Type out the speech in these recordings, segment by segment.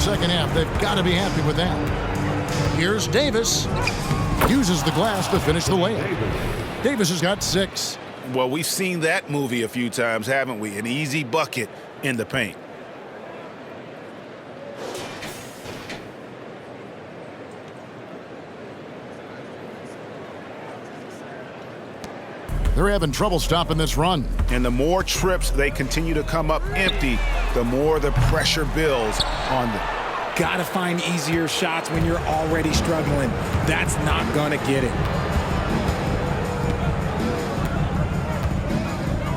second half. They've got to be happy with that. Here's Davis. Uses the glass to finish the layup. Davis has got 6. Well, we've seen that movie a few times, haven't we? An easy bucket in the paint. They're having trouble stopping this run. And the more trips they continue to come up empty, the more the pressure builds on them. Gotta find easier shots when you're already struggling. That's not gonna get it.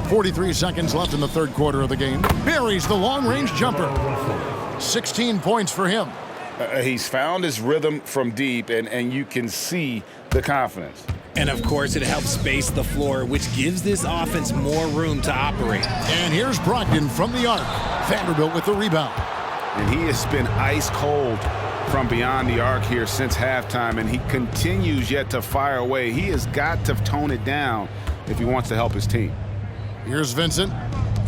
43 seconds left in the third quarter of the game. Buries the long-range jumper. 16 points for him. He's found his rhythm from deep, and you can see the confidence. And of course, it helps space the floor, which gives this offense more room to operate. And here's Brogdon from the arc. Vanderbilt with the rebound. And he has been ice cold from beyond the arc here since halftime, and he continues yet to fire away. He has got to tone it down if he wants to help his team. Here's Vincent.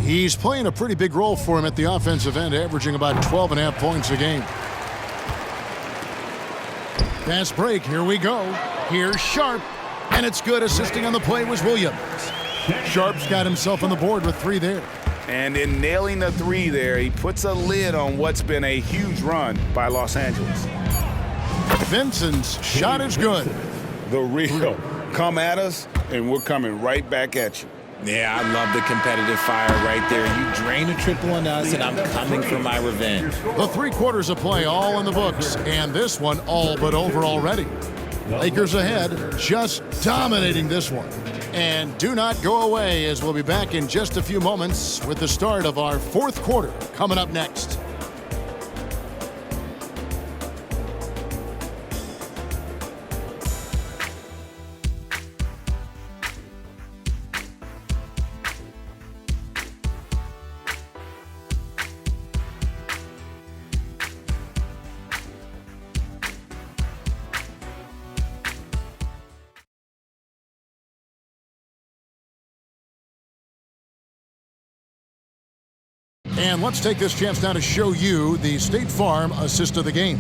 He's playing a pretty big role for him at the offensive end, averaging about 12.5 points a game. Fast break. Here we go. Here's Sharp. And it's good. Assisting on the play was Williams. Sharp's got himself on the board with 3 there. And in nailing the 3 there, he puts a lid on what's been a huge run by Los Angeles. Vincent's shot is good. The real. Come at us, and we're coming right back at you. Yeah, I love the competitive fire right there. You drain a triple on us, and I'm coming for my revenge. The 3 quarters of play all in the books, and this one all but over already. Lakers ahead, just dominating this one. And do not go away, as we'll be back in just a few moments with the start of our 4th quarter coming up next. And let's take this chance now to show you the State Farm assist of the game.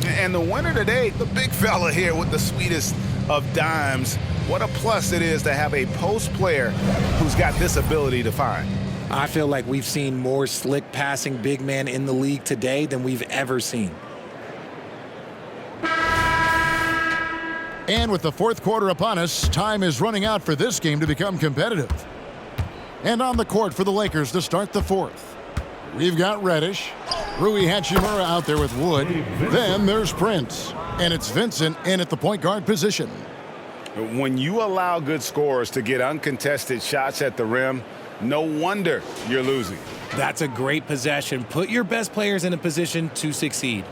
And the winner today, the big fella here with the sweetest of dimes. What a plus it is to have a post player who's got this ability to find. I feel like we've seen more slick passing big man in the league today than we've ever seen. And with the 4th quarter upon us, time is running out for this game to become competitive. And on the court for the Lakers to start the 4th. We've got Reddish, Rui Hachimura out there with Wood. Then there's Prince. And it's Vincent in at the point guard position. When you allow good scorers to get uncontested shots at the rim, no wonder you're losing. That's a great possession. Put your best players in a position to succeed.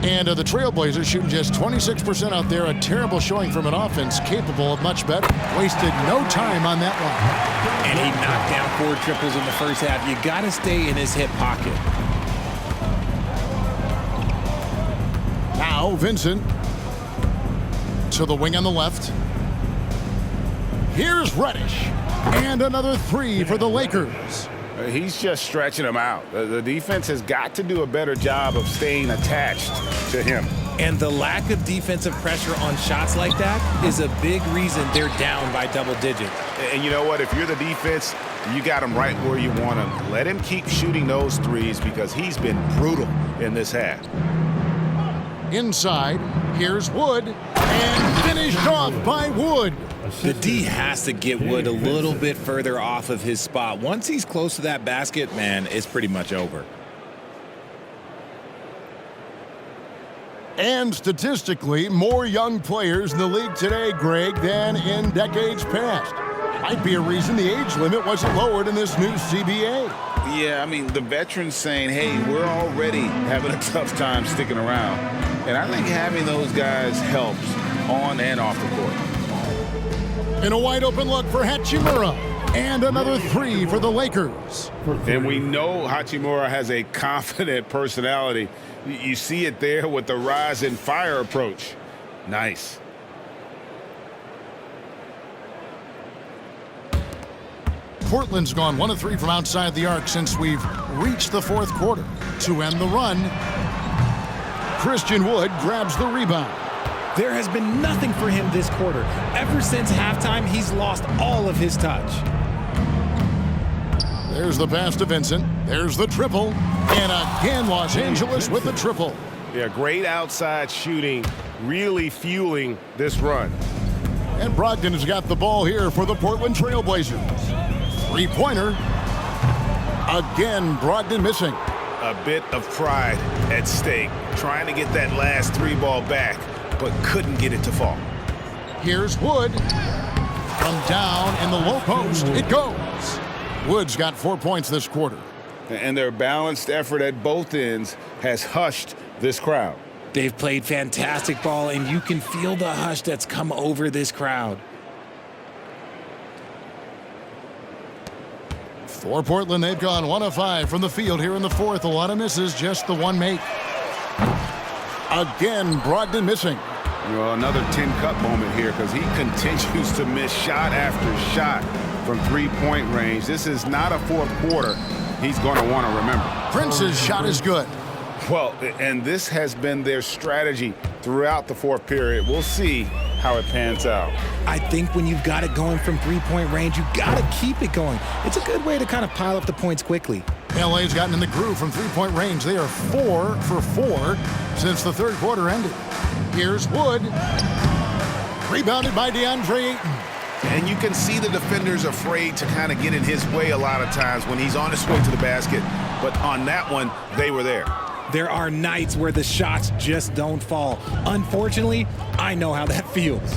And the Trailblazers shooting just 26% out there. A terrible showing from an offense capable of much better. Wasted no time on that one. And he knocked down 4 triples in the first half. You got to stay in his hip pocket. Now Vincent to the wing on the left. Here's Reddish. And another 3 for the Lakers. He's just stretching them out. The defense has got to do a better job of staying attached to him. And the lack of defensive pressure on shots like that is a big reason they're down by double digits. And you know what? If you're the defense, you got him right where you want him. Let him keep shooting those 3s because he's been brutal in this half. Inside, here's Wood. And finished off by Wood. The D has to get Wood a little bit further off of his spot. Once he's close to that basket, man, it's pretty much over. And statistically, more young players in the league today, Greg, than in decades past. Might be a reason the age limit wasn't lowered in this new CBA. Yeah, I mean, the veterans saying, hey, we're already having a tough time sticking around. And I think having those guys helps on and off the court. And a wide open look for Hachimura. And another 3 for the Lakers. And we know Hachimura has a confident personality. You see it there with the rise and fire approach. Nice. Portland's gone 1 of 3 from outside the arc since we've reached the fourth quarter. To end the run, Christian Wood grabs the rebound. There has been nothing for him this quarter. Ever since halftime, he's lost all of his touch. There's the pass to Vincent. There's the triple. And again, Los Angeles with the triple. Yeah, great outside shooting, really fueling this run. And Brogdon has got the ball here for the Portland Trailblazers. Three-pointer. Again, Brogdon missing. A bit of pride at stake, trying to get that last 3 ball back, but couldn't get it to fall. Here's Wood. From down in the low post, it goes. Wood's got 4 points this quarter. And their balanced effort at both ends has hushed this crowd. They've played fantastic ball, and you can feel the hush that's come over this crowd. For Portland, they've gone 1 of 5 from the field here in the fourth. A lot of misses, just the one make. Again, Brogdon missing. You know, another 10-cup moment here because he continues to miss shot after shot from three-point range. This is not a fourth quarter he's going to want to remember. Prince's shot is good. Well, and this has been their strategy throughout the fourth period. We'll see how it pans out. I think when you've got it going from three-point range, you got to keep it going. It's a good way to kind of pile up the points quickly. LA's gotten in the groove from three-point range. They are 4 for 4 since the third quarter ended. Here's Wood. Rebounded by DeAndre Ayton. And you can see the defenders afraid to kind of get in his way a lot of times when he's on his way to the basket. But on that one, they were there. There are nights where the shots just don't fall. Unfortunately, I know how that feels.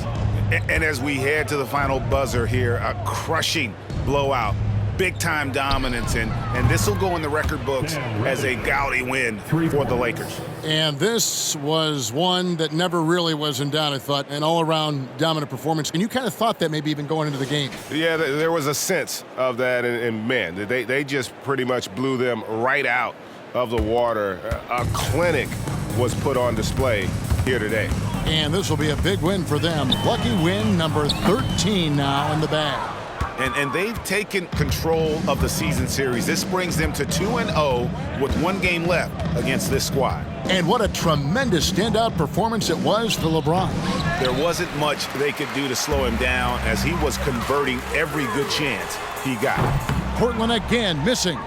And as we head to the final buzzer here, a crushing blowout, big-time dominance, and this will go in the record books as a gaudy win for the Lakers. And this was one that never really was in doubt, I thought, an all-around dominant performance. And you kind of thought that maybe even going into the game. Yeah, there was a sense of that, and man, they just pretty much blew them right out of the water. A clinic was put on display here today. And this will be a big win for them. Lucky win number 13 now in the bag. And they've taken control of the season series. This brings them to 2-0 with 1 game left against this squad. And what a tremendous standout performance it was for LeBron. There wasn't much they could do to slow him down as he was converting every good chance he got. Portland again missing.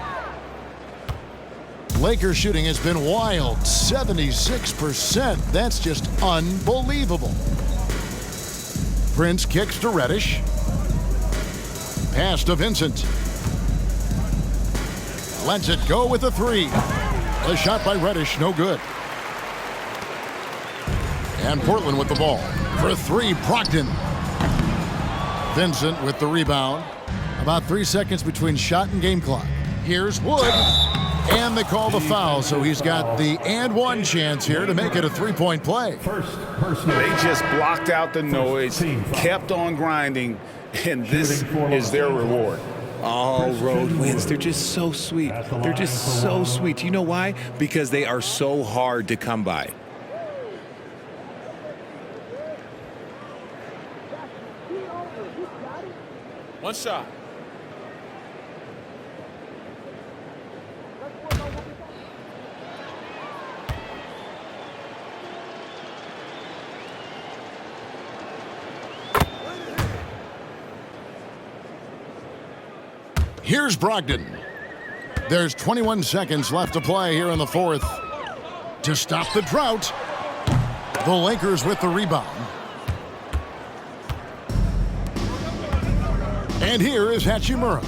Lakers shooting has been wild, 76%. That's just unbelievable. Prince kicks to Reddish. Pass to Vincent. Lets it go with a 3. The shot by Reddish, no good. And Portland with the ball. For 3, Brogdon. Vincent with the rebound. About 3 seconds between shot and game clock. Here's Wood. And they call the foul, so he's got the and one chance here to make it a 3-point play. They just blocked out the noise, kept on grinding, and this is their reward. All road wins. They're just so sweet. They're just so sweet. You know why? Because they are so hard to come by. One shot. Here's Brogdon. There's 21 seconds left to play here in the fourth. To stop the drought, the Lakers with the rebound. And here is Hachimura.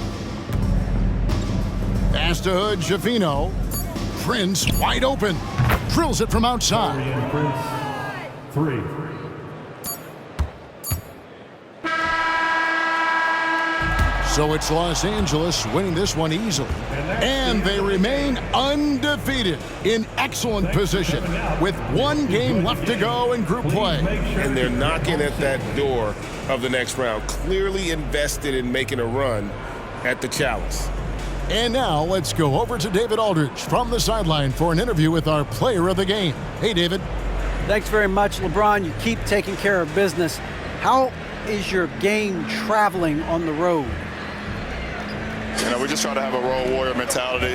Pass to Hood, Javino. Prince wide open. Drills it from outside. Prince, 3. So it's Los Angeles winning this one easily. And they remain undefeated in excellent position with 1 game left to go in group play. And they're knocking at that door of the next round, clearly invested in making a run at the Chalice. And now let's go over to David Aldridge from the sideline for an interview with our player of the game. Hey, David. Thanks very much, LeBron. You keep taking care of business. How is your game traveling on the road? We just try to have a road warrior mentality.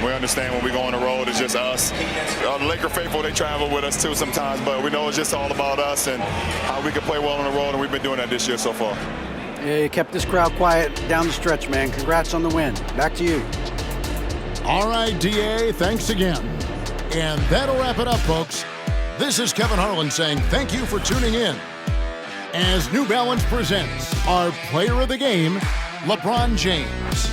We understand when we go on the road, it's just us. The Laker faithful, they travel with us too sometimes, but we know it's just all about us and how we can play well on the road, and we've been doing that this year so far. Yeah, you kept this crowd quiet down the stretch, man. Congrats on the win. Back to you. All right, DA, thanks again. And that'll wrap it up, folks. This is Kevin Harlan saying thank you for tuning in as New Balance presents our player of the game, LeBron James.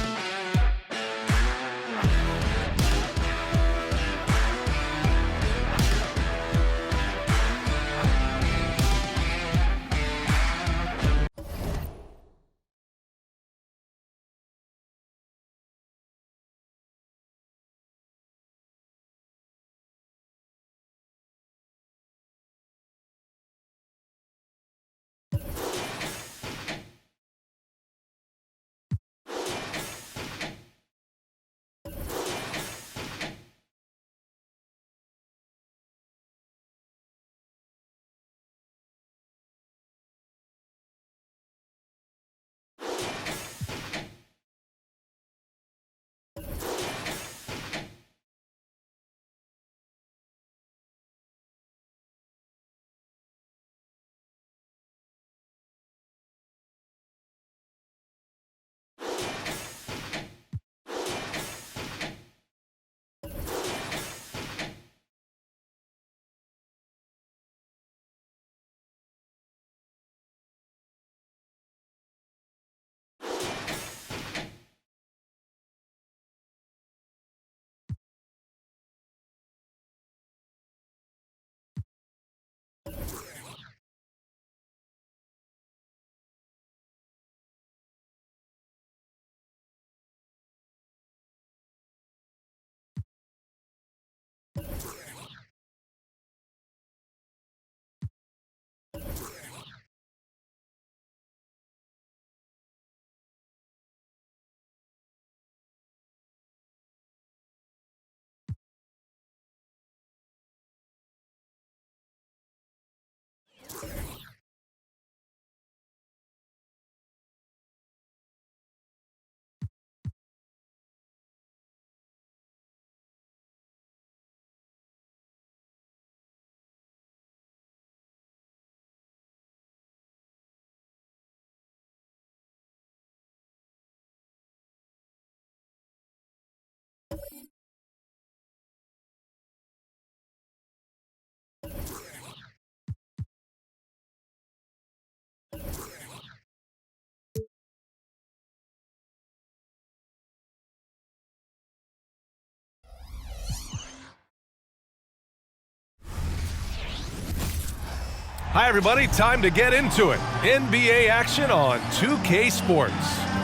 Hi, everybody. Time to get into it. NBA action on 2K Sports.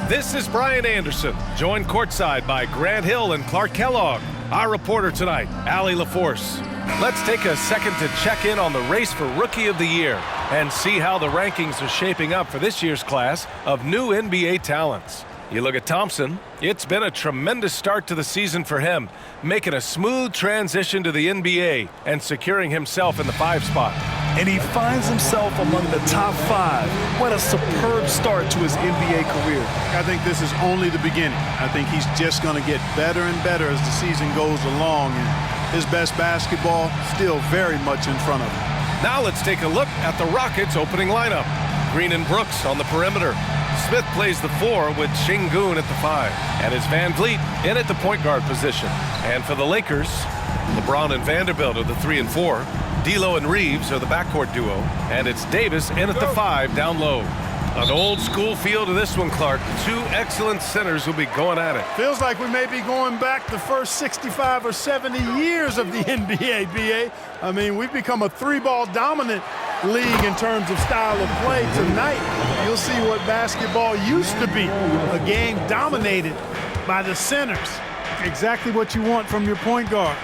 This is Brian Anderson, joined courtside by Grant Hill and Clark Kellogg. Our reporter tonight, Allie LaForce. Let's take a second to check in on the race for Rookie of the Year and see how the rankings are shaping up for this year's class of new NBA talents. You look at Thompson, it's been a tremendous start to the season for him, making a smooth transition to the NBA and securing himself in the 5 spot. And he finds himself among the top 5. What a superb start to his NBA career. I think this is only the beginning. I think he's just going to get better and better as the season goes along, and his best basketball still very much in front of him. Now let's take a look at the Rockets' opening lineup. Green and Brooks on the perimeter. Smith plays the 4 with Şengün at the 5. And it's Van Vliet in at the point guard position. And for the Lakers, LeBron and Vanderbilt are the 3 and 4. D'Lo and Reeves are the backcourt duo. And it's Davis in at the 5 down low. An old school feel to this one, Clark. 2 excellent centers will be going at it. Feels like we may be going back the first 65 or 70 years of the NBA, BA. I mean, we've become a 3-ball dominant league in terms of style of play. Tonight, you'll see what basketball used to be, a game dominated by the centers. Exactly what you want from your point guard.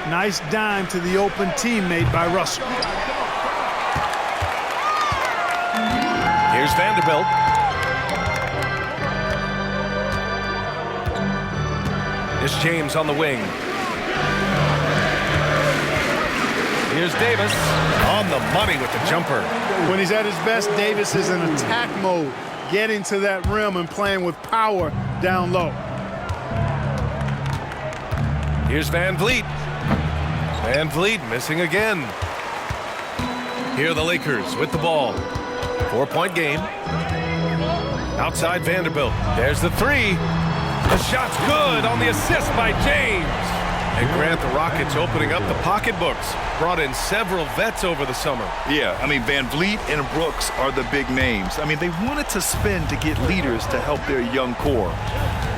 Nice dime to the open teammate by Russell. Here's Vanderbilt. Here's James on the wing. Here's Davis on the money with the jumper. When he's at his best, Davis is in attack mode. getting to that rim and playing with power down low. Here's Van Vliet. Van Vliet missing again. Here are the Lakers with the ball. 4-point game. Outside Vanderbilt. There's the three. The shot's good on the assist by James. And Grant, the Rockets opening up the pocketbooks. Brought in several vets over the summer. Yeah, I mean, Van Vliet and Brooks are the big names. I mean, they wanted to spend to get leaders to help their young core.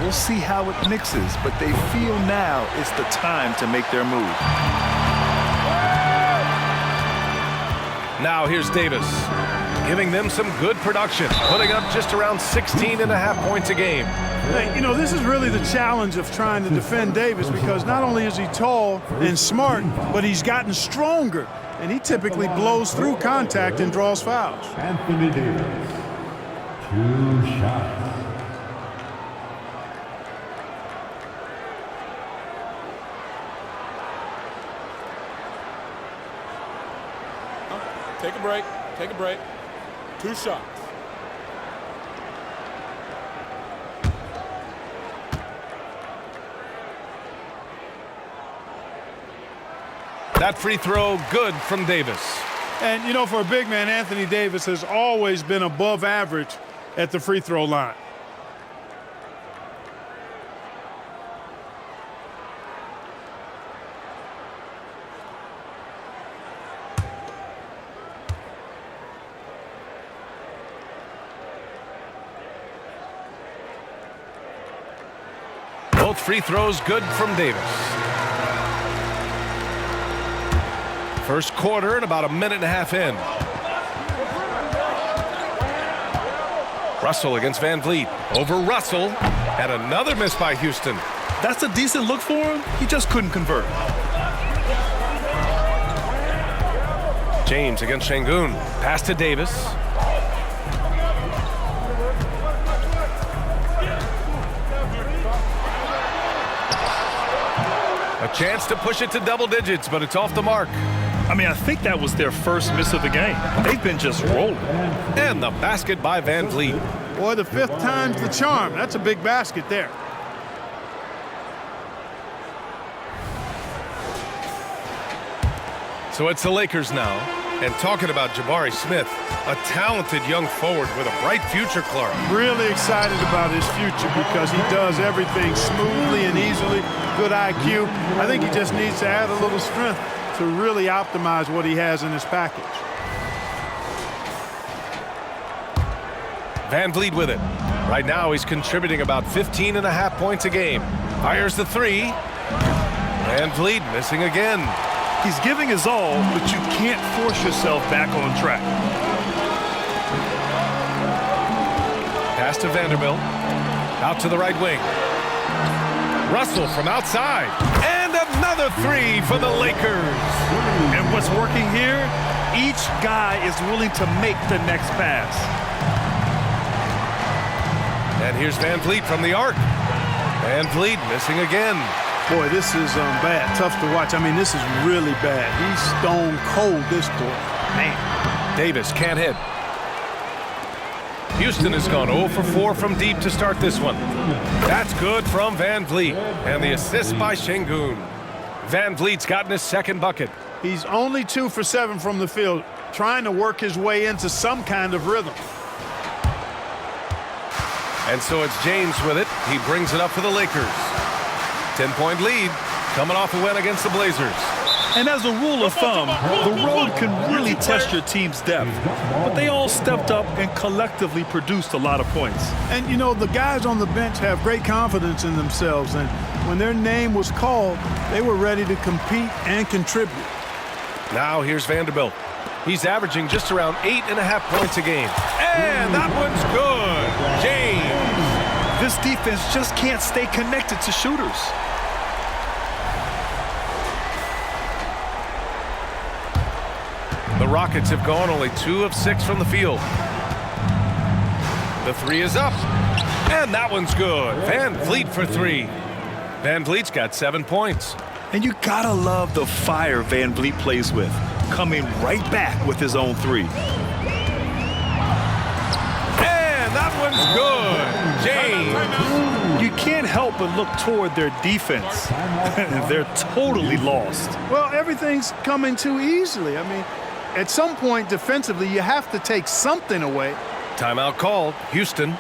We'll see how it mixes, but they feel now is the time to make their move. Now here's Davis, giving them some good production, putting up just around 16.5 points a game. Hey, you know, this is really the challenge of trying to defend Davis, because not only is he tall and smart, but he's gotten stronger, and he typically blows through contact and draws fouls. Anthony Davis, 2 shots. Take a break. Take a break. 2 shots. That free throw good from Davis. And, you know, for a big man, Anthony Davis has always been above average at the free throw line. Both free throws good from Davis. First quarter and about 1.5 minutes in. Russell against Van Vliet. Over Russell. And another miss by Houston. That's a decent look for him. He just couldn't convert. James against Şengün. Pass to Davis. A chance to push it to double digits, but it's off the mark. I mean, I think that was their first miss of the game. They've been just rolling. And the basket by Van Vliet. Boy, the 5th time's the charm. That's a big basket there. So it's the Lakers now. And talking about Jabari Smith, a talented young forward with a bright future, Clark. Really excited about his future because he does everything smoothly and easily. Good IQ. I think he just needs to add a little strength to really optimize what he has in his package. Van Vliet with it. Right now he's contributing about 15.5 points a game. Fires the three. Van Vliet missing again. He's giving his all, but you can't force yourself back on track. Pass to Vanderbilt. Out to the right wing. Russell from outside. And another three for the Lakers. And what's working here? Each guy is willing to make the next pass. And here's Van Vliet from the arc. Van Vliet missing again. Boy, this is bad. Tough to watch. I mean, this is really bad. He's stone cold this quarter. Man. Davis can't hit. Houston has gone 0 for 4 from deep to start this one. That's good from Van Vliet. And the assist by Şengün. Van Vliet's gotten his second bucket. He's only 2 for 7 from the field, trying to work his way into some kind of rhythm. And so it's James with it. He brings it up for the Lakers. 10-point lead, coming off a win against the Blazers. And as a rule of thumb, the road can really test your team's depth. But they all stepped up and collectively produced a lot of points. And, you know, the guys on the bench have great confidence in themselves. And when their name was called, they were ready to compete and contribute. Now here's Vanderbilt. He's averaging just around 8.5 points a game. And that one's good. James. This defense just can't stay connected to shooters. The Rockets have gone only 2 of 6 from the field. The three is up. And that one's good. Van Vliet for 3. Van Vliet's got 7 points. And you gotta love the fire Van Vliet plays with, coming right back with his own 3. And that Good. James. You can't help but look toward their defense. They're totally lost. Well, everything's coming too easily. I mean, at some point defensively, you have to take something away. Timeout called. Houston.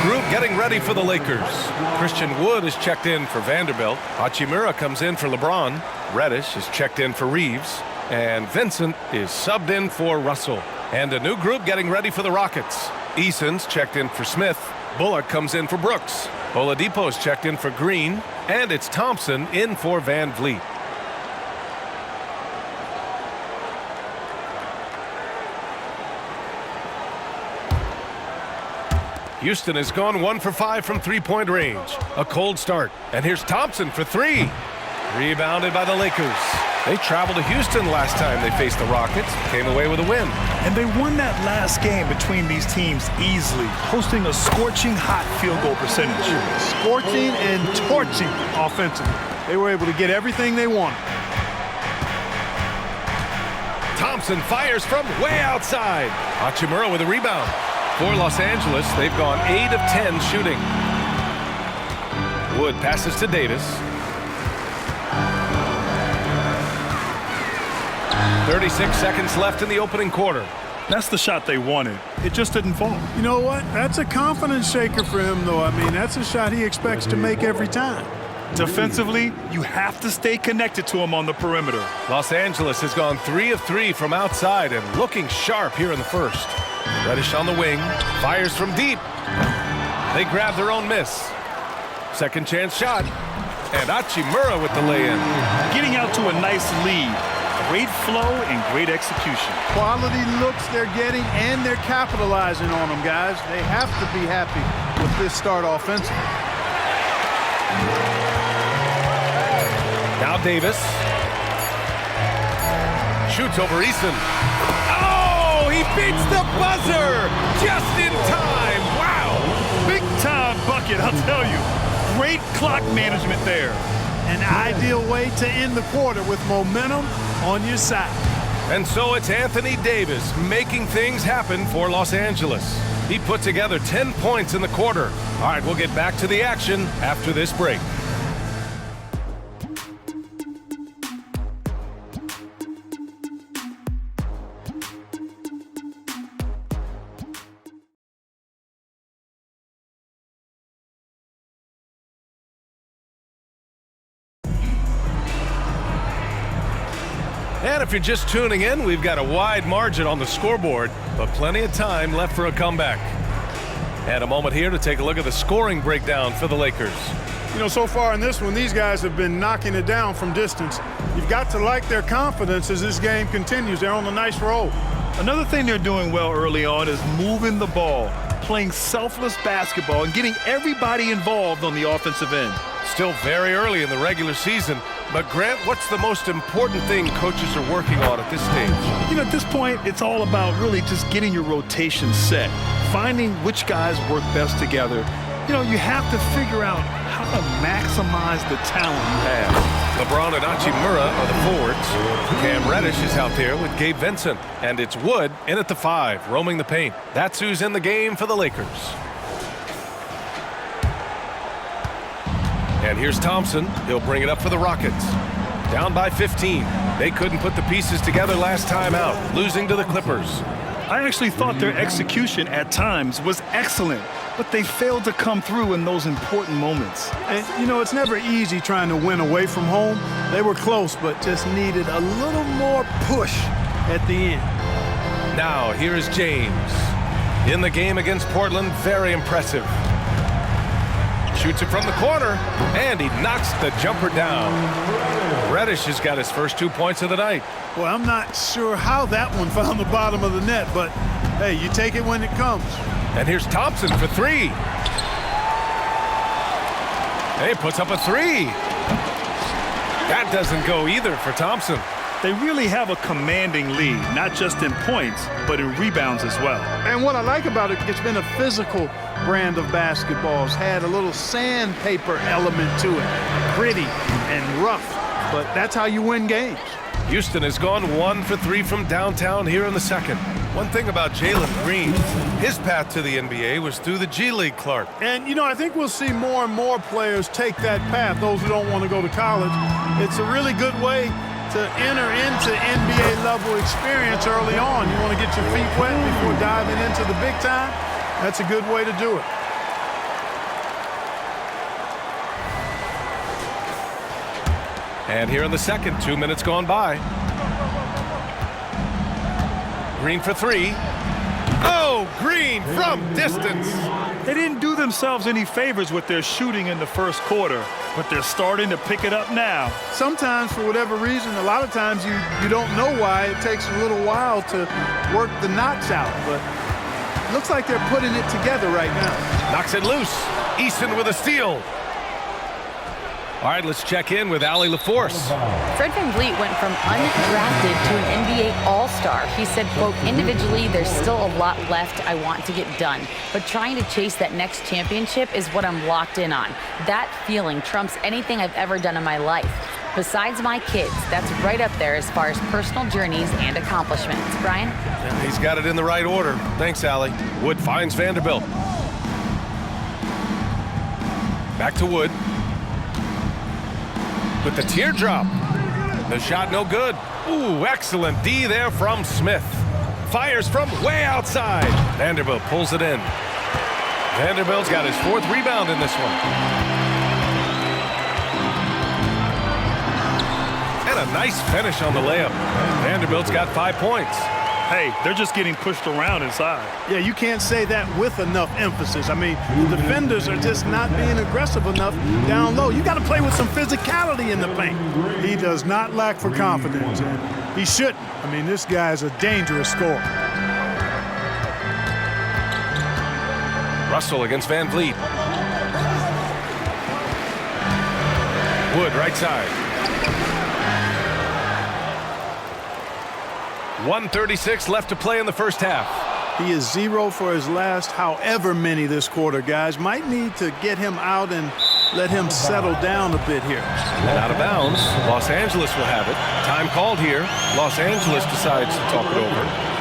Group getting ready for the Lakers. Christian Wood is checked in for Vanderbilt. Hachimura comes in for LeBron. Reddish is checked in for Reeves. And Vincent is subbed in for Russell. And a new group getting ready for the Rockets. Eason's checked in for Smith. Bullock comes in for Brooks. Oladipo's checked in for Green. And it's Thompson in for Van Vliet. Houston has gone 1 for 5 from three-point range. A cold start. And here's Thompson for three. Rebounded by the Lakers. They traveled to Houston last time they faced the Rockets. Came away with a win. And they won that last game between these teams easily, posting a scorching hot field goal percentage. Scorching and torching offensively. They were able to get everything they wanted. Thompson fires from way outside. Hachimura with a rebound. For Los Angeles, they've gone 8 of 10 shooting. Wood passes to Davis. 36 seconds left in the opening quarter. That's the shot they wanted. It just didn't fall. You know what? That's a confidence shaker for him, though. I mean, that's a shot he expects to make every time. Defensively, you have to stay connected to him on the perimeter. Los Angeles has gone 3 of 3 from outside and looking sharp here in the first. Reddish on the wing, fires from deep. They grab their own miss. Second chance shot, and Hachimura with the lay-in. Getting out to a nice lead. Great flow and great execution. Quality looks they're getting, and they're capitalizing on them, guys. They have to be happy with this start offensively. Now Davis. Shoots over Eason. He beats the buzzer just in time. Wow. Big time bucket, I'll tell you. Great clock management there. An ideal way to end the quarter with momentum on your side. And so it's Anthony Davis making things happen for Los Angeles. He put together 10 points in the quarter. All right, we'll get back to the action after this break. And if you're just tuning in, we've got a wide margin on the scoreboard, but plenty of time left for a comeback. And a moment here to take a look at the scoring breakdown for the Lakers. You know, so far in this one, these guys have been knocking it down from distance. You've got to like their confidence as this game continues. They're on a nice roll. Another thing they're doing well early on is moving the ball, playing selfless basketball, and getting everybody involved on the offensive end. Still very early in the regular season. But, Grant, what's the most important thing coaches are working on at this stage? You know, at this point, it's all about really just getting your rotation set, finding which guys work best together. You know, you have to figure out got to maximize the talent you have. LeBron and Hachimura are the forwards. Cam Reddish is out there with Gabe Vincent. And it's Wood in at the 5, roaming the paint. That's who's in the game for the Lakers. And here's Thompson. He'll bring it up for the Rockets. Down by 15. They couldn't put the pieces together last time out, losing to the Clippers. I actually thought their execution at times was excellent, but they failed to come through in those important moments. And, you know, it's never easy trying to win away from home. They were close, but just needed a little more push at the end. Now, here is James. In the game against Portland, very impressive. Shoots it from the corner, and he knocks the jumper down. Reddish has got his first 2 points of the night. Well, I'm not sure how that one found the bottom of the net, but, hey, you take it when it comes. And here's Thompson for 3. Hey, puts up a 3. That doesn't go either for Thompson. They really have a commanding lead, not just in points, but in rebounds as well. And what I like about it, it's been a physical brand of basketball. It's had a little sandpaper element to it, gritty and rough, but that's how you win games. Houston has gone 1 for 3 from downtown here in the second. One thing about Jalen Green, his path to the NBA was through the G League, Clark. And, you know, I think we'll see more and more players take that path, those who don't want to go to college. It's a really good way to enter into NBA level experience early on. You want to get your feet wet before diving into the big time? That's a good way to do it. And here in the second, 2 minutes gone by. Green for 3. Oh, Green from distance. They didn't do themselves any favors with their shooting in the first quarter, but they're starting to pick it up now. Sometimes, for whatever reason, a lot of times you don't know why. It takes a little while to work the knots out, but it looks like they're putting it together right now. Knocks it loose. Easton with a steal. All right, let's check in with Allie LaForce. Fred VanVleet went from undrafted to an NBA All-Star. He said, quote, individually, there's still a lot left I want to get done, but trying to chase that next championship is what I'm locked in on. That feeling trumps anything I've ever done in my life. Besides my kids, that's right up there as far as personal journeys and accomplishments. Brian? Yeah, he's got it in the right order. Thanks, Allie. Wood finds Vanderbilt. Back to Wood. With the teardrop. The shot no good. Ooh, excellent D there from Smith. Fires from way outside. Vanderbilt pulls it in. Vanderbilt's got his 4th rebound in this one. And a nice finish on the layup. Vanderbilt's got 5 points. Hey, they're just getting pushed around inside. Yeah, you can't say that with enough emphasis. I mean, the defenders are just not being aggressive enough down low. You got to play with some physicality in the paint. He does not lack for confidence, and he shouldn't. I mean, this guy is a dangerous scorer. Russell against VanVleet. Wood right side. 1:36 left to play in the first half. He is 0 for his last however many this quarter, guys. Might need to get him out and let him settle down a bit here. And out of bounds. Los Angeles will have it. Time called here. Los Angeles decides to talk it over.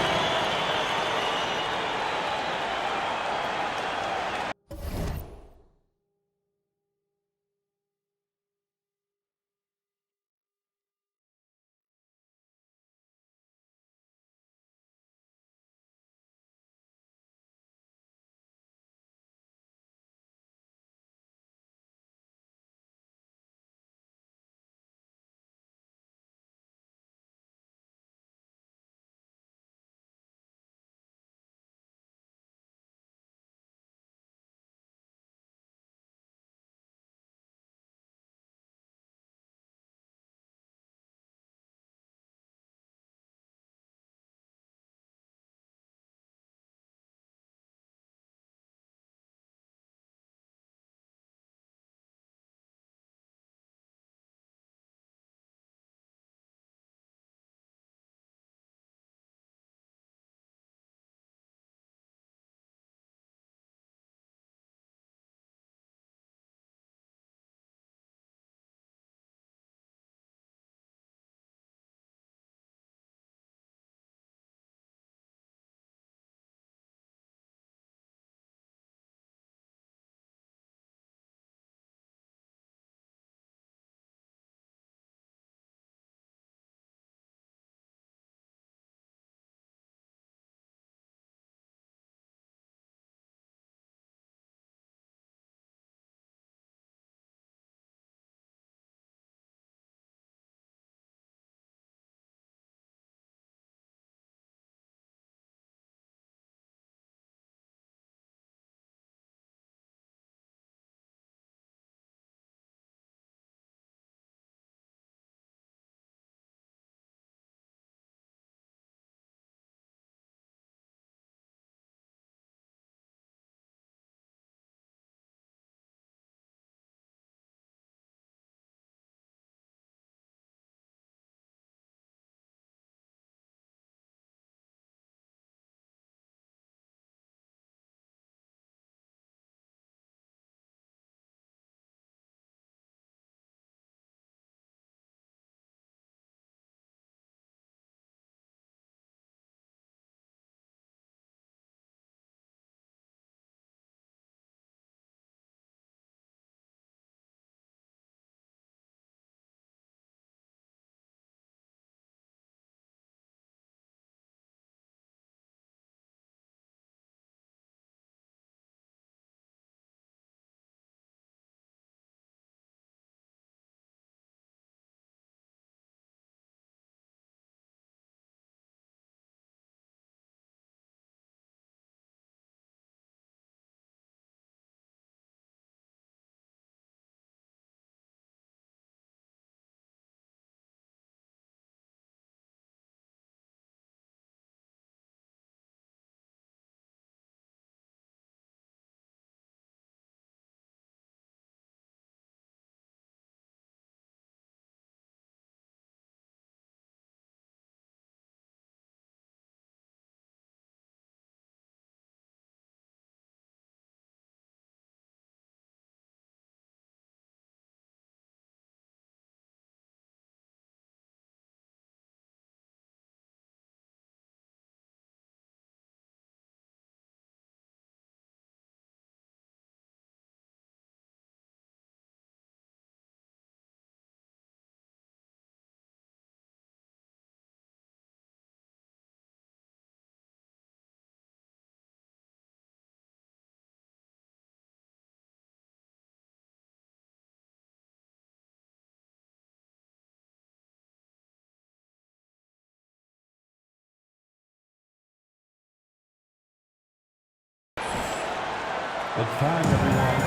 It's time, everyone.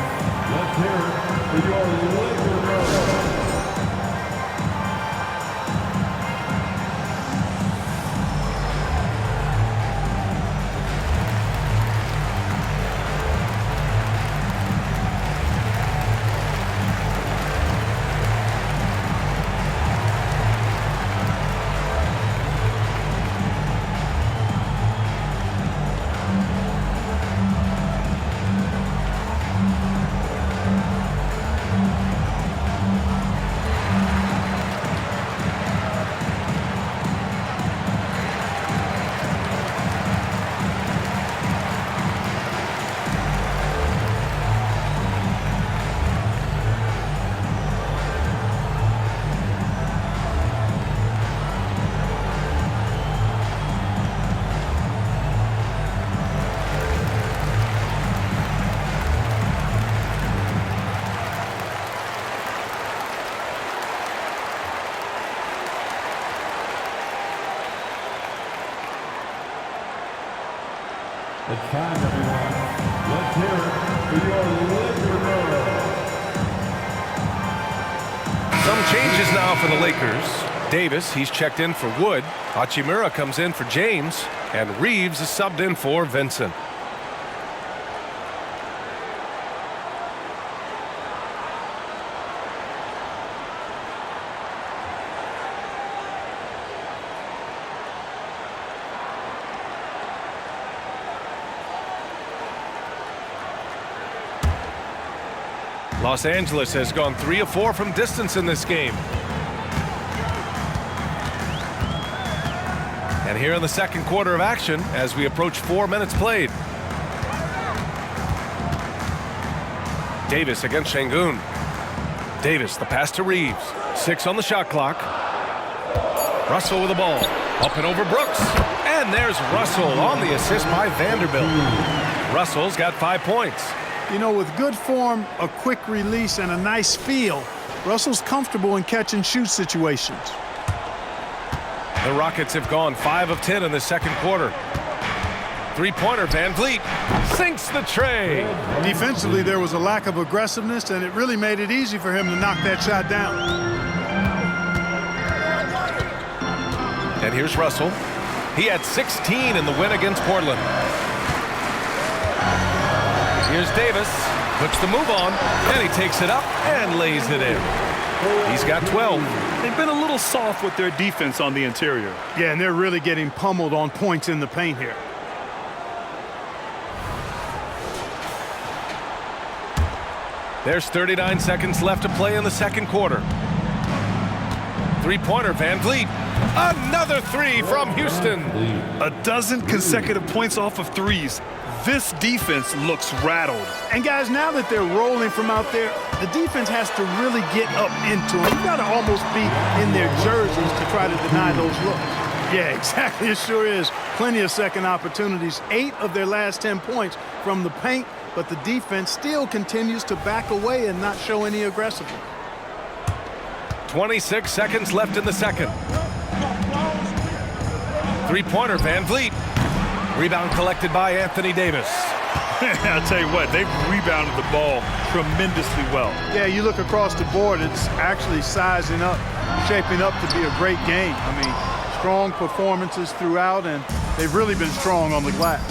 Let's hear it for your Laker brothers. It's time, everyone. Let's hear it for your Laker brothers. Some changes now for the Lakers. Davis, he's checked in for Wood. Hachimura comes in for James. And Reeves is subbed in for Vincent. Los Angeles has gone 3 of 4 from distance in this game. And here in the second quarter of action as we approach 4 minutes played. Davis against Şengün. Davis, the pass to Reeves. 6 on the shot clock. Russell with the ball. Up and over Brooks. And there's Russell on the assist by Vanderbilt. Russell's got 5 points. You know, with good form, a quick release, and a nice feel, Russell's comfortable in catch-and-shoot situations. The Rockets have gone 5 of 10 in the second quarter. Three-pointer, Van Vliet sinks the tray. Defensively, there was a lack of aggressiveness, and it really made it easy for him to knock that shot down. And here's Russell. He had 16 in the win against Portland. Here's Davis, puts the move on, and he takes it up and lays it in. He's got 12. They've been a little soft with their defense on the interior. Yeah, and they're really getting pummeled on points in the paint here. There's 39 seconds left to play in the second quarter. Three-pointer, Van Vliet. Another three from Houston. A dozen consecutive points off of threes. This defense looks rattled. And guys, now that they're rolling from out there, the defense has to really get up into them. You've got to almost be in their jerseys to try to deny those looks. Yeah, exactly. It sure is. Plenty of second opportunities. 8 of their last 10 points from the paint, but the defense still continues to back away and not show any aggressiveness. 26 seconds left in the second. Three-pointer, Van Vliet. Rebound collected by Anthony Davis. I'll tell you what, they've rebounded the ball tremendously well. Yeah, you look across the board, it's actually sizing up, shaping up to be a great game. I mean, strong performances throughout, and they've really been strong on the glass.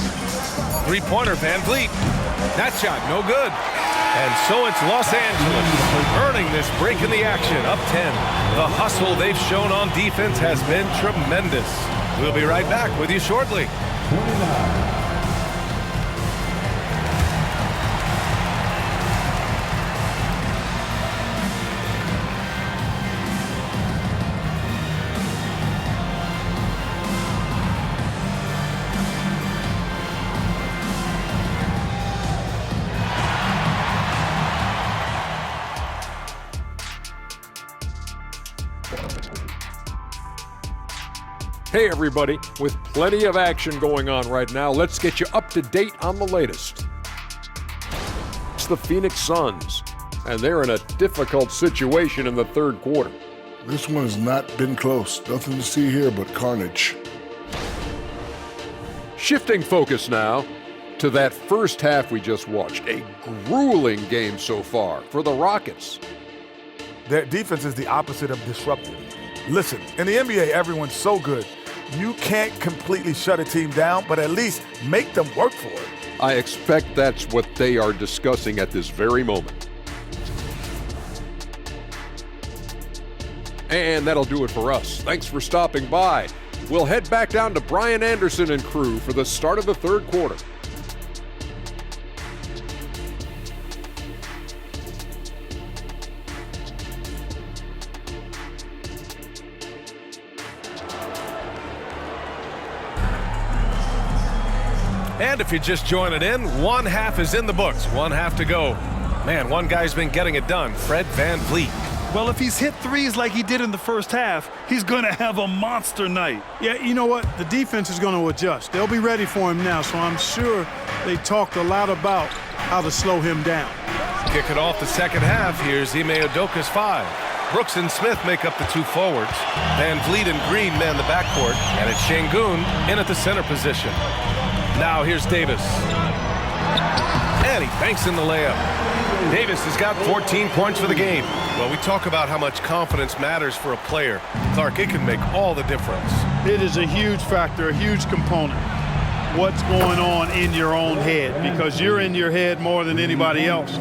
Three-pointer, Van Vliet. That shot, no good. And so it's Los Angeles earning this break in the action, up 10. The hustle they've shown on defense has been tremendous. We'll be right back with you shortly. 29. Hey everybody, with plenty of action going on right now, let's get you up to date on the latest. It's the Phoenix Suns, and they're in a difficult situation in the third quarter. This one has not been close. Nothing to see here but carnage. Shifting focus now to that first half we just watched. A grueling game so far for the Rockets. Their defense is the opposite of disruptive. Listen, in the NBA, everyone's so good. You can't completely shut a team down, but at least make them work for it. I expect that's what they are discussing at this very moment. And that'll do it for us. Thanks for stopping by. We'll head back down to Brian Anderson and crew for the start of the third quarter. And if you're just joining in, one half is in the books. One half to go. Man, one guy's been getting it done. Fred VanVleet. Well, if he's hit threes like he did in the first half, he's going to have a monster night. Yeah, you know what? The defense is going to adjust. They'll be ready for him now, so I'm sure they talked a lot about how to slow him down. Kicking off the second half, here's Ime Udoka's 5. Brooks and Smith make up the 2 forwards. VanVleet and Green man the backcourt, and it's Şengün in at the center position. Now here's Davis. And he banks in the layup. Davis has got 14 points for the game. Well, we talk about how much confidence matters for a player. Clark, it can make all the difference. It is a huge factor, a huge component. What's going on in your own head, because you're in your head more than anybody else.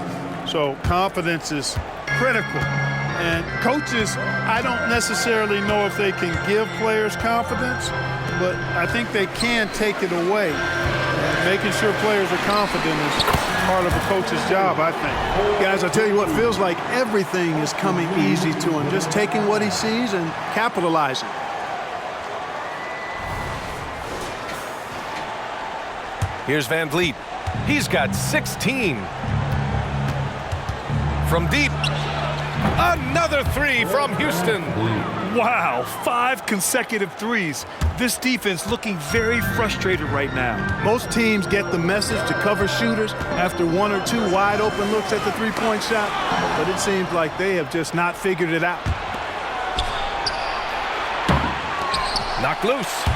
So confidence is critical. And coaches, I don't necessarily know if they can give players confidence, but I think they can take it away. And making sure players are confident is part of a coach's job, I think. Guys, I tell you what, feels like everything is coming easy to him. Just taking what he sees and capitalizing. Here's VanVleet. He's got 16. From deep. Another 3 from Houston. Wow, 5 consecutive threes. This defense looking very frustrated right now. Most teams get the message to cover shooters after 1 or 2 wide open looks at the three-point shot, but it seems like they have just not figured it out. Knocked loose.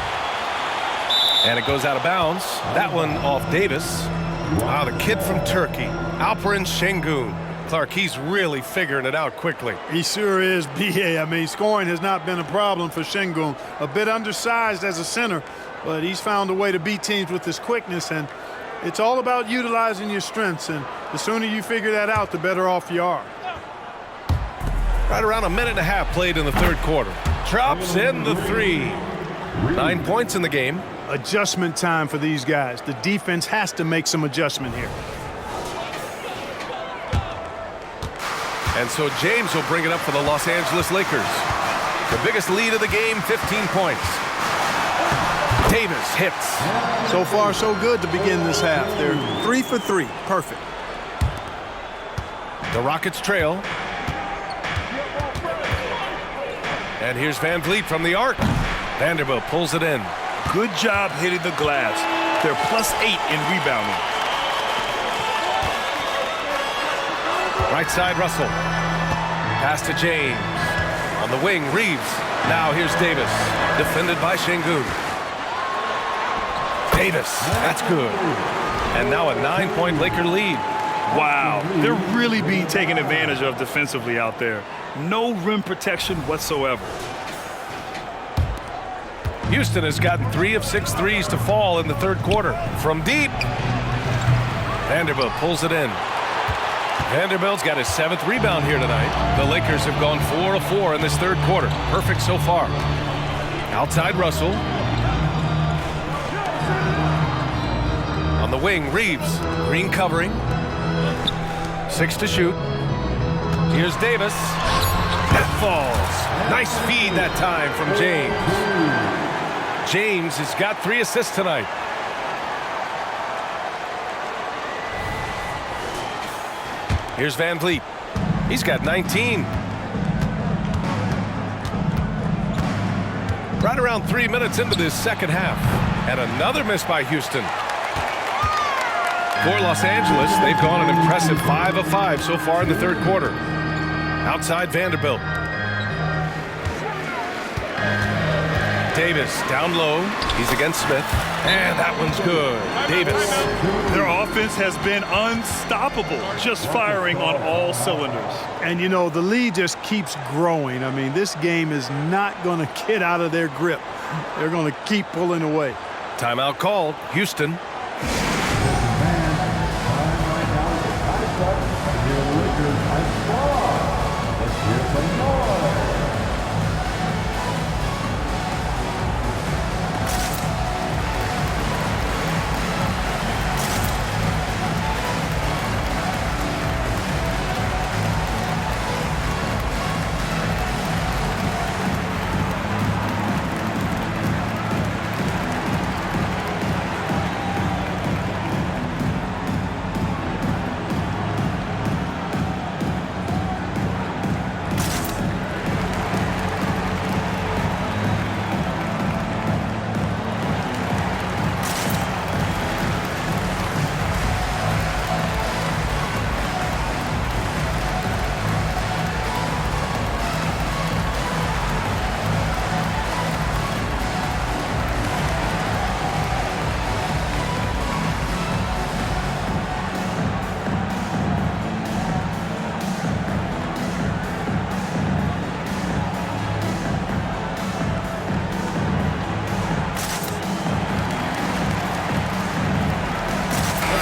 And it goes out of bounds. That one off Davis. Wow, the kid from Turkey, Alperen Şengün. Clark, he's really figuring it out quickly. He sure is, B.A. I mean, scoring has not been a problem for Şengün. A bit undersized as a center, but he's found a way to beat teams with his quickness, and it's all about utilizing your strengths, and the sooner you figure that out, the better off you are. Right around a minute and a half played in the third quarter. Drops in the 3. 9 points in the game. Adjustment time for these guys. The defense has to make some adjustment here. And so James will bring it up for the Los Angeles Lakers. The biggest lead of the game, 15 points. Davis hits. So far, so good to begin this half. They're 3 for 3. Perfect. The Rockets trail. And here's VanVleet from the arc. Vanderbilt pulls it in. Good job hitting the glass. They're +8 in rebounding. Right side, Russell. Pass to James. On the wing, Reeves. Now here's Davis. Defended by Şengün. Davis, that's good. And now a 9-point Laker lead. Wow, they're really being taken advantage of defensively out there. No rim protection whatsoever. Houston has gotten 3 of 6 threes to fall in the third quarter. From deep. Vanderbilt pulls it in. Vanderbilt's got his 7th rebound here tonight. The Lakers have gone 4 of 4 in this third quarter. Perfect so far. Outside Russell. On the wing, Reeves. Green covering. 6 to shoot. Here's Davis. That falls. Nice feed that time from James. James has got 3 assists tonight. Here's VanVleet. He's got 19. Right around 3 minutes into this second half. And another miss by Houston. For Los Angeles, they've gone an impressive 5 of 5 so far in the third quarter. Outside Vanderbilt. Davis down low. He's against Smith. And that one's good. Davis. Their offense has been unstoppable, just firing on all cylinders. And, you know, the lead just keeps growing. I mean, this game is not going to get out of their grip. They're going to keep pulling away. Timeout called. Houston.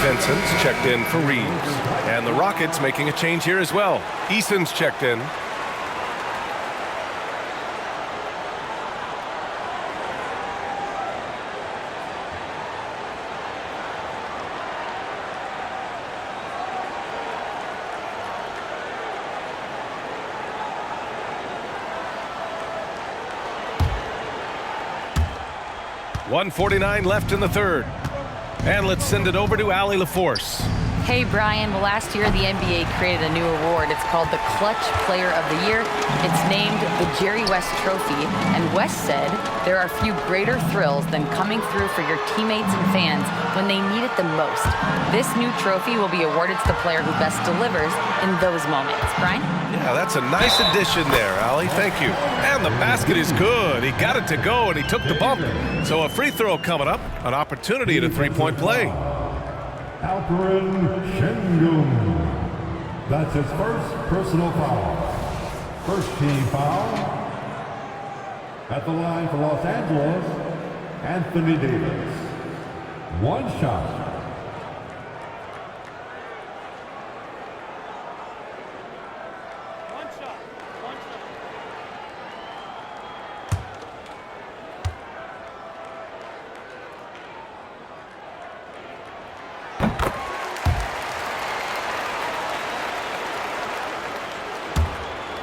Vincent's checked in for Reeves. And the Rockets making a change here as well. Eason's checked in. .149 left in the third. And let's send it over to Allie LaForce. Hey, Brian. Well, last year the NBA created a new award. It's called the Clutch Player of the Year. It's named the Jerry West Trophy. And West said there are few greater thrills than coming through for your teammates and fans when they need it the most. This new trophy will be awarded to the player who best delivers in those moments. Brian? Yeah, that's a nice addition there, Allie. Thank you. And the basket is good. He got it to go, and he took the bump. So a free throw coming up. An opportunity at a three-point play. Alperen Sengun. That's his first personal foul. First team foul. At the line for Los Angeles, Anthony Davis. One shot.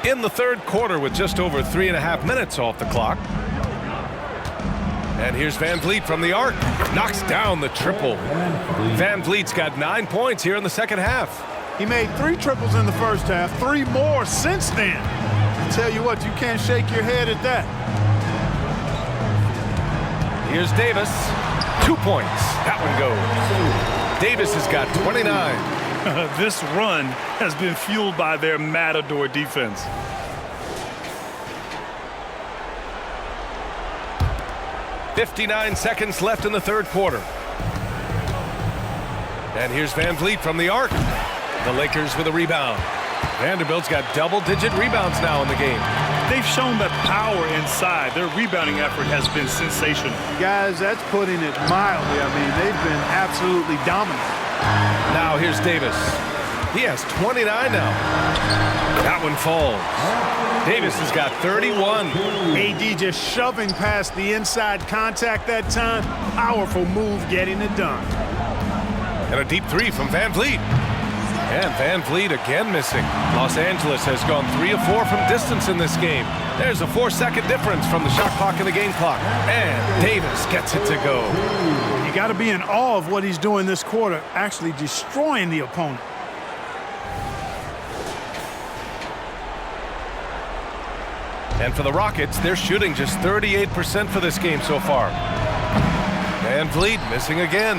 In the third quarter with just over 3.5 minutes off the clock. And here's Van Vliet from the arc. Knocks down the triple. Van Vliet's got 9 points here in the second half. He made 3 triples in the first half, 3 more since then. I tell you what, you can't shake your head at that. Here's Davis. 2 points. That one goes. Davis has got 29. This run has been fueled by their Matador defense. .59 seconds left in the third quarter. And here's Van Vliet from the arc. The Lakers with a rebound. Vanderbilt's got double-digit rebounds now in the game. They've shown that power inside. Their rebounding effort has been sensational. Guys, that's putting it mildly. I mean, they've been absolutely dominant. Now here's Davis. He has 29 now. That one falls. Davis has got 31. AD just shoving past the inside contact that time. Powerful move getting it done. And a deep three from Van Vliet. And Van Vliet again missing. Los Angeles has gone 3 of 4 from distance in this game. There's a 4-second difference from the shot clock and the game clock. And Davis gets it to go. You got to be in awe of what he's doing this quarter, actually destroying the opponent. And for the Rockets, they're shooting just 38% for this game so far. Van Vliet missing again.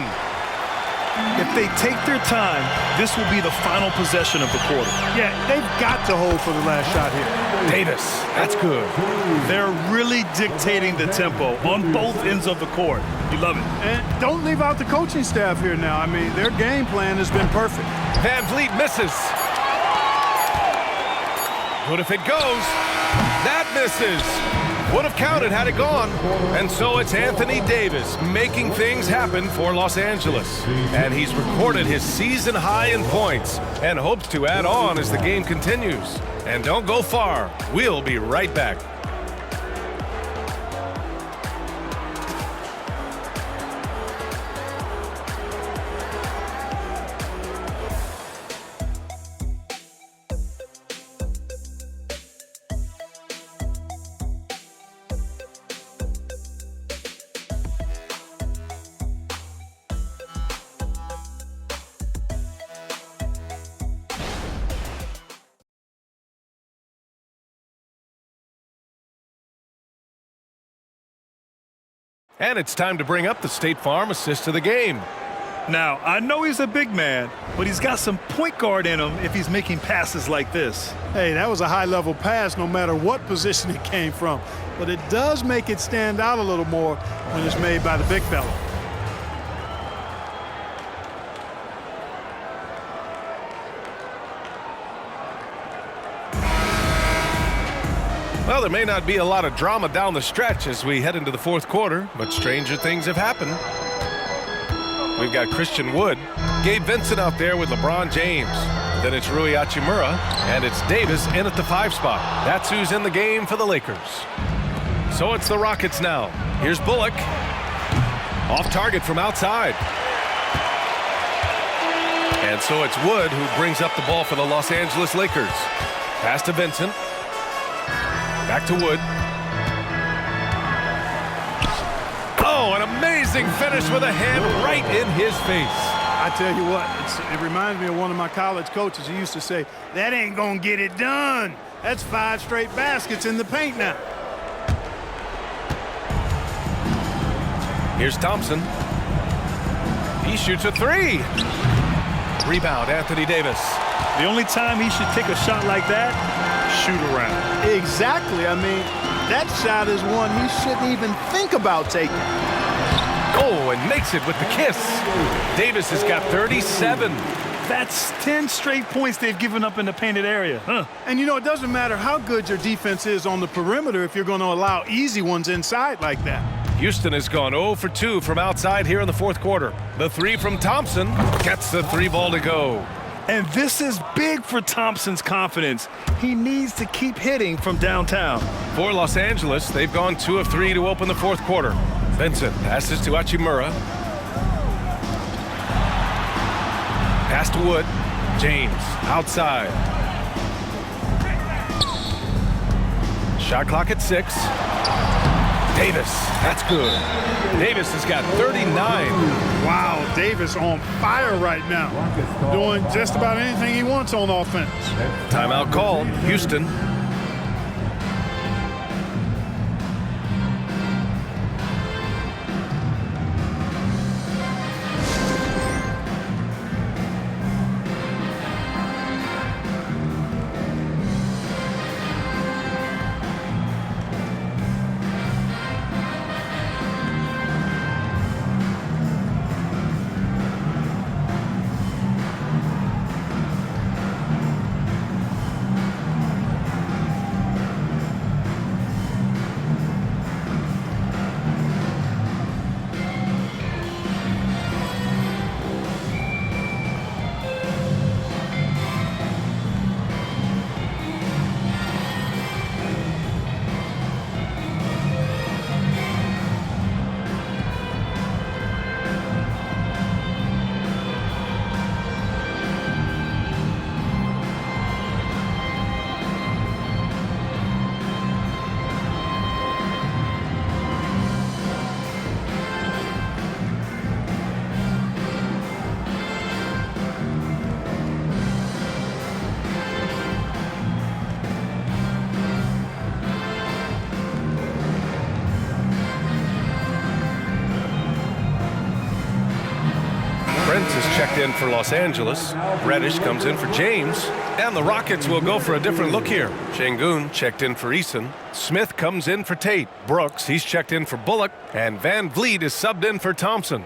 If they take their time, this will be the final possession of the quarter. Yeah, they've got to hold for the last shot here. Davis, that's good. They're really dictating the tempo on both ends of the court. You love it. And don't leave out the coaching staff here now. I mean, their game plan has been perfect. Van Vliet misses. But if it goes, that misses. Would have counted had it gone. And so it's Anthony Davis making things happen for Los Angeles. And he's recorded his season high in points and hopes to add on as the game continues. And don't go far. We'll be right back. And it's time to bring up the State Farm assist of the game. Now, I know he's a big man, but he's got some point guard in him if he's making passes like this. Hey, that was a high-level pass no matter what position it came from. But it does make it stand out a little more when it's made by the big fella. Well, there may not be a lot of drama down the stretch as we head into the fourth quarter, but stranger things have happened. We've got Christian Wood, Gabe Vincent out there with LeBron James. Then it's Rui Hachimura, and it's Davis in at the 5 spot. That's who's in the game for the Lakers. So it's the Rockets now. Here's Bullock. Off target from outside. And so it's Wood who brings up the ball for the Los Angeles Lakers. Pass to Vincent. Back to Wood. Oh, an amazing finish with a hand right in his face. I tell you what, it reminds me of one of my college coaches. He used to say, that ain't gonna get it done. That's 5 straight baskets in the paint now. Here's Thompson. He shoots a 3. Rebound, Anthony Davis. The only time he should take a shot like that, shoot around. Exactly. I mean, that shot is one he shouldn't even think about taking. Oh, and makes it with the kiss. Davis has got 37. That's 10 straight points they've given up in the painted area. Huh. And, you know, it doesn't matter how good your defense is on the perimeter if you're going to allow easy ones inside like that. Houston has gone 0 for 2 from outside here in the fourth quarter. The 3 from Thompson gets the 3 ball to go. And this is big for Thompson's confidence. He needs to keep hitting from downtown. For Los Angeles, they've gone 2 of 3 to open the fourth quarter. Vincent passes to Hachimura. Pass to Wood. James outside. Shot clock at 6. Davis, that's good. Davis has got 39. Wow, Davis on fire right now. Doing just about anything he wants on offense. Timeout called, Houston. is checked in for Los Angeles. Reddish comes in for James. And the Rockets will go for a different look here. Şengün checked in for Eason. Smith comes in for Tate. Brooks, he's checked in for Bullock. And Van Vliet is subbed in for Thompson.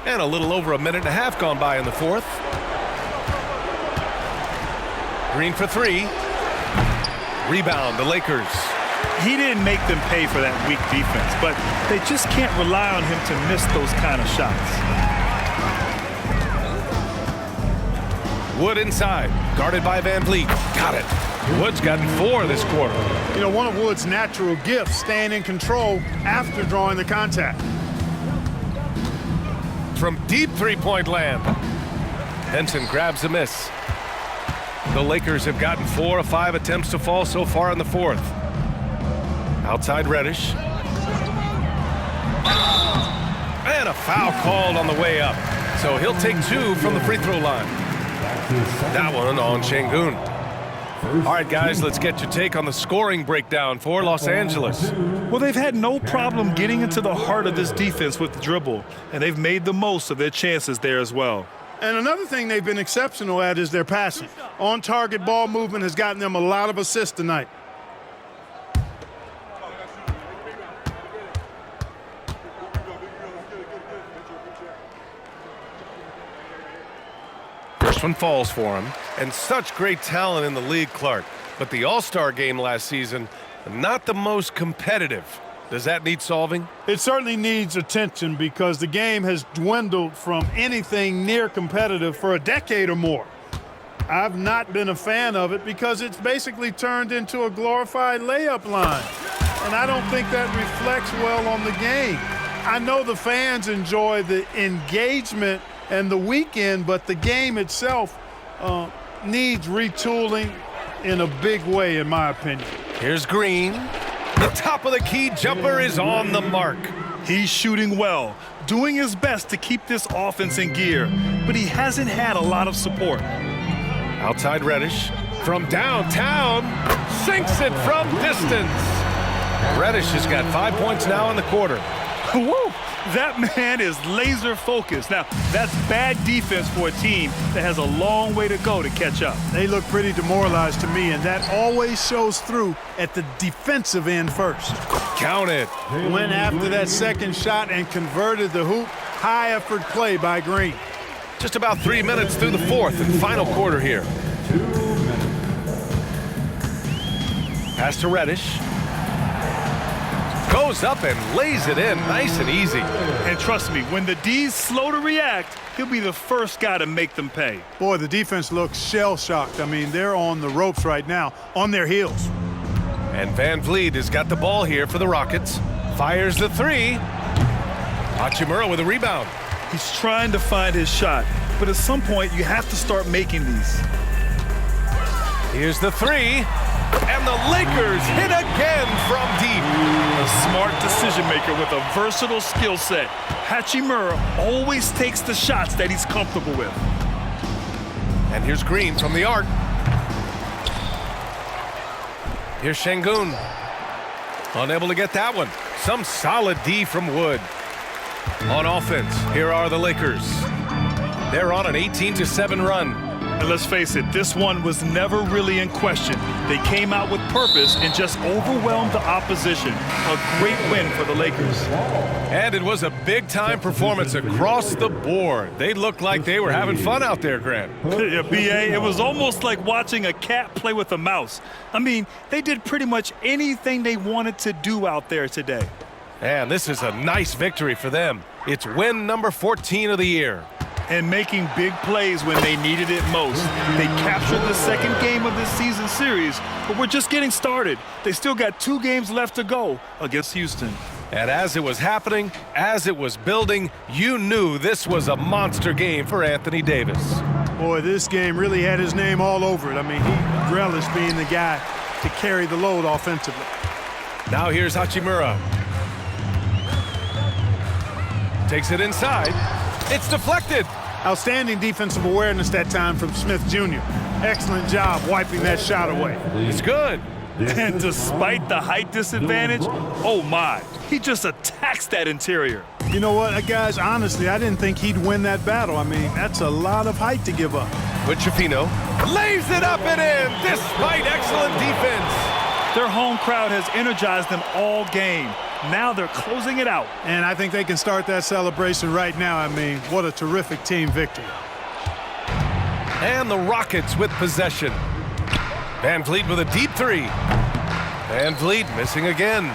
And a little over a minute and a half gone by in the fourth. Green for three. Rebound, the Lakers. He didn't make them pay for that weak defense, but they just can't rely on him to miss those kind of shots. Wood inside, guarded by Van Vliet. Got it. Wood's gotten 4 this quarter. You know, one of Wood's natural gifts, staying in control after drawing the contact. From deep three-point land. Henson grabs a miss. The Lakers have gotten 4 of 5 attempts to fall so far in the fourth. Outside Reddish. And a foul called on the way up. So he'll take 2 from the free throw line. That one on Şengün. All right, guys, let's get your take on the scoring breakdown for Los Angeles. Well, they've had no problem getting into the heart of this defense with the dribble, and they've made the most of their chances there as well. And another thing they've been exceptional at is their passing. On-target ball movement has gotten them a lot of assists tonight. First one falls for him. And such great talent in the league, Clark. But the All-Star game last season, not the most competitive. Does that need solving? It certainly needs attention because the game has dwindled from anything near competitive for a decade or more. I've not been a fan of it because it's basically turned into a glorified layup line. And I don't think that reflects well on the game. I know the fans enjoy the engagement and the weekend, but the game itself needs retooling in a big way, in my opinion. Here's Green. The top of the key jumper is on the mark. He's shooting well, doing his best to keep this offense in gear, but he hasn't had a lot of support. Outside Reddish. From downtown, sinks it from distance. Reddish has got 5 points now in the quarter. Woo! That man is laser focused. Now, that's bad defense for a team that has a long way to go to catch up. They look pretty demoralized to me, and that always shows through at the defensive end first. Count it. Went after that second shot and converted the hoop. High effort play by Green. Just about 3 minutes through the fourth and final quarter here. Pass to Reddish. Goes up and lays it in nice and easy. And trust me, when the D's slow to react, he'll be the first guy to make them pay. Boy, the defense looks shell-shocked. I mean, they're on the ropes right now, on their heels. And Van Vliet has got the ball here for the Rockets. Fires the three. Hachimura with a rebound. He's trying to find his shot, but at some point, you have to start making these. Here's the three. And the Lakers hit again from deep. A smart decision maker with a versatile skill set. Hachimura always takes the shots that he's comfortable with. And here's Green from the arc. Here's Şengün. Unable to get that one. Some solid D from Wood. On offense, here are the Lakers. They're on an 18-7 run. And let's face it, this one was never really in question. They came out with purpose and just overwhelmed the opposition. A great win for the Lakers. And it was a big-time performance across the board. They looked like they were having fun out there, Grant. Yeah, B.A., it was almost like watching a cat play with a mouse. I mean, they did pretty much anything they wanted to do out there today. And this is a nice victory for them. It's win number 14 of the year. And making big plays when they needed it most. They captured the second game of this season series, but we're just getting started. They still got 2 games left to go against Houston. And as it was happening, as it was building, you knew this was a monster game for Anthony Davis. Boy, this game really had his name all over it. I mean, he relished being the guy to carry the load offensively. Now here's Hachimura. Takes it inside. It's deflected. Outstanding defensive awareness that time from Smith Jr. Excellent job wiping that shot away. It's good. And despite the height disadvantage, oh my, he just attacks that interior. You know what, guys, honestly, I didn't think he'd win that battle. I mean, that's a lot of height to give up. Butchafino lays it up and in despite excellent defense. Their home crowd has energized them all game. Now they're closing it out. And I think they can start that celebration right now. I mean, what a terrific team victory. And the Rockets with possession. Van Vliet with a deep three. Van Vliet missing again.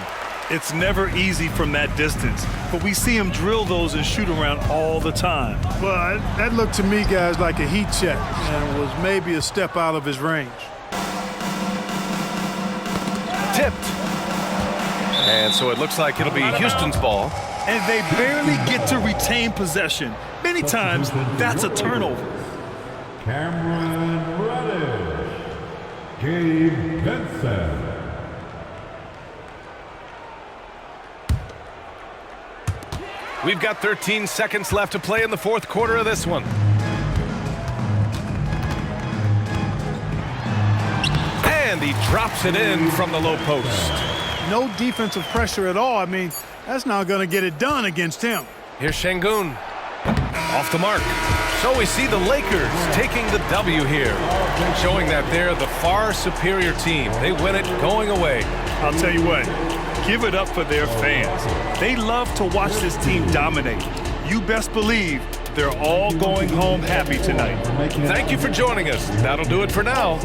It's never easy from that distance, but we see him drill those and shoot around all the time. Well, that looked to me, guys, like a heat check and was maybe a step out of his range. Tipped. And so it looks like it'll be Houston's ball. And they barely get to retain possession. Many times, that's a turnover. Cameron Reddish. Gabe Vincent. We've got 13 seconds left to play in the fourth quarter of this one. And he drops it in from the low post. No defensive pressure at all. I mean, that's not going to get it done against him. Here's Şengün. Off the mark. So we see the Lakers taking the W here, showing that they're the far superior team. They win it going away. I'll tell you what, give it up for their fans. They love to watch this team dominate. You best believe they're all going home happy tonight. Thank you for joining us. That'll do it for now.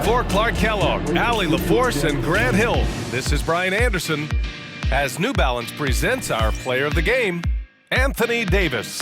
For Clark Kellogg, Allie LaForce, and Grant Hill, this is Brian Anderson as New Balance presents our player of the game, Anthony Davis.